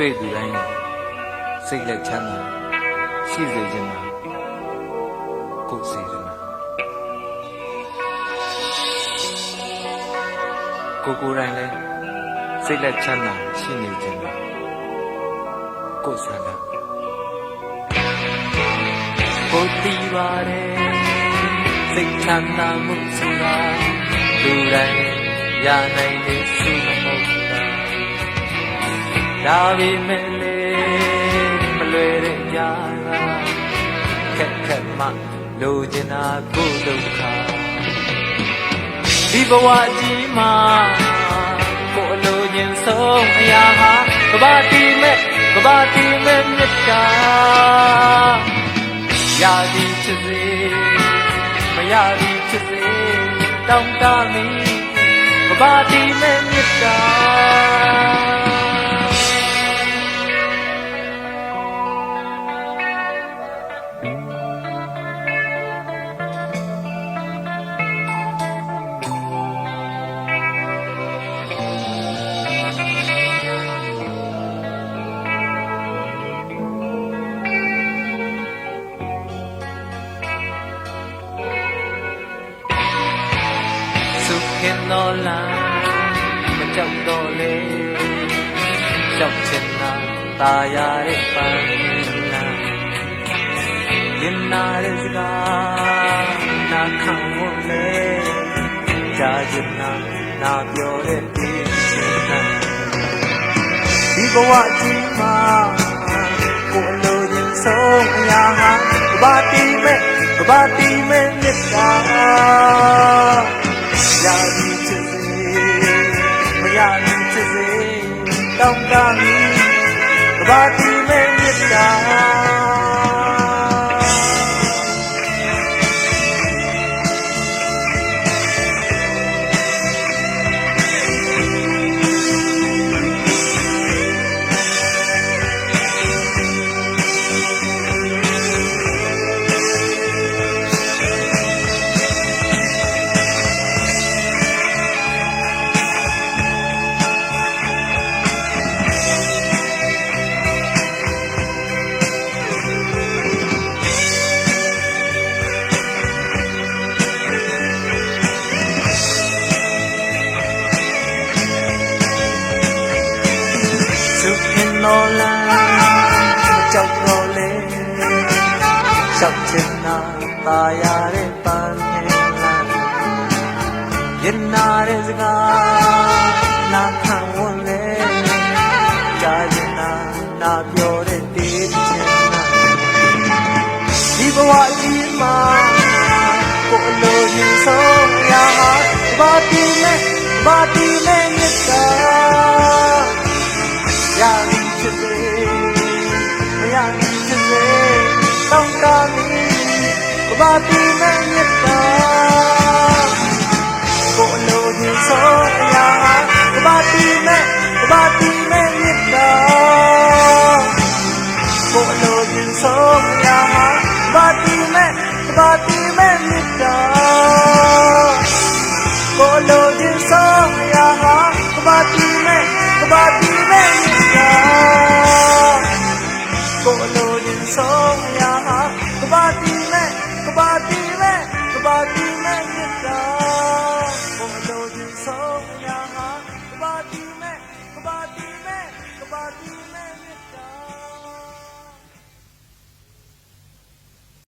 တွေ့သူတိုင်းစိတ်လက်ချမ်းသာရှိစေခြင်းမှာကိုယ်စေတနာကိုယ်တိုင်းလည်းစိတ်လက်ချမ်းသာရှိနေခြင်းမှာကိုယ်ဆန္ဒကိုယ်တီးပါတယ်စိတ်ချမ်းသာမှုဆိုတာလူတိုင်းရနိုင်တဲ့စုမဟုတ်တာဒါပေမဲ့လေမလွယ်တဲ့ကြာခက်ခက်မှလိုချင်တာကိုဒုက္ခဒီဘဝကြီးမှာကိုအလိုချင်ဆုံးအရာဟာကဘာတီမဲ့မြတ်တာရသည်ဖြစ်စေမရသည်ဖြစ်စေတောင်းတမီကဘာတီမဲ့မြတ်တာခင်တော်လားမကြောက်တော့လေကြောက်ချင်တာตาရတဲ့ပန်းလားရင်နာတဲ့စကားနာခံဖို့လေကြားချင်တာနာပြောတဲ့ဒီဒီဘဝကြီးမှာကိုအလိုချင်ဆုံးအရာဟာကဘာတီမဲ့မြတ်တာရသည်ဖြစ်စေမရသည်ဖြစ်စေတောင်းတမီကဘာတီမဲ့မြတ်တာတော်လားကြောက်တော်လေရှောက်ချင်တာตาရတဲ့ပန်းလားရင်နာတဲ့စကားနာခံဝန်လေကြားချင်တာနာပြောတဲ့တေးချင်တာဒီဘဝကြီးမှာကိုအလိုချင်ဆုံးရာဟာဘာတီမဲ့မြတ်တာရသည်ဖြစ်စေမရသည်ဖြစ်စေတောင်းတမီကဘာတီမဲ့မြတ်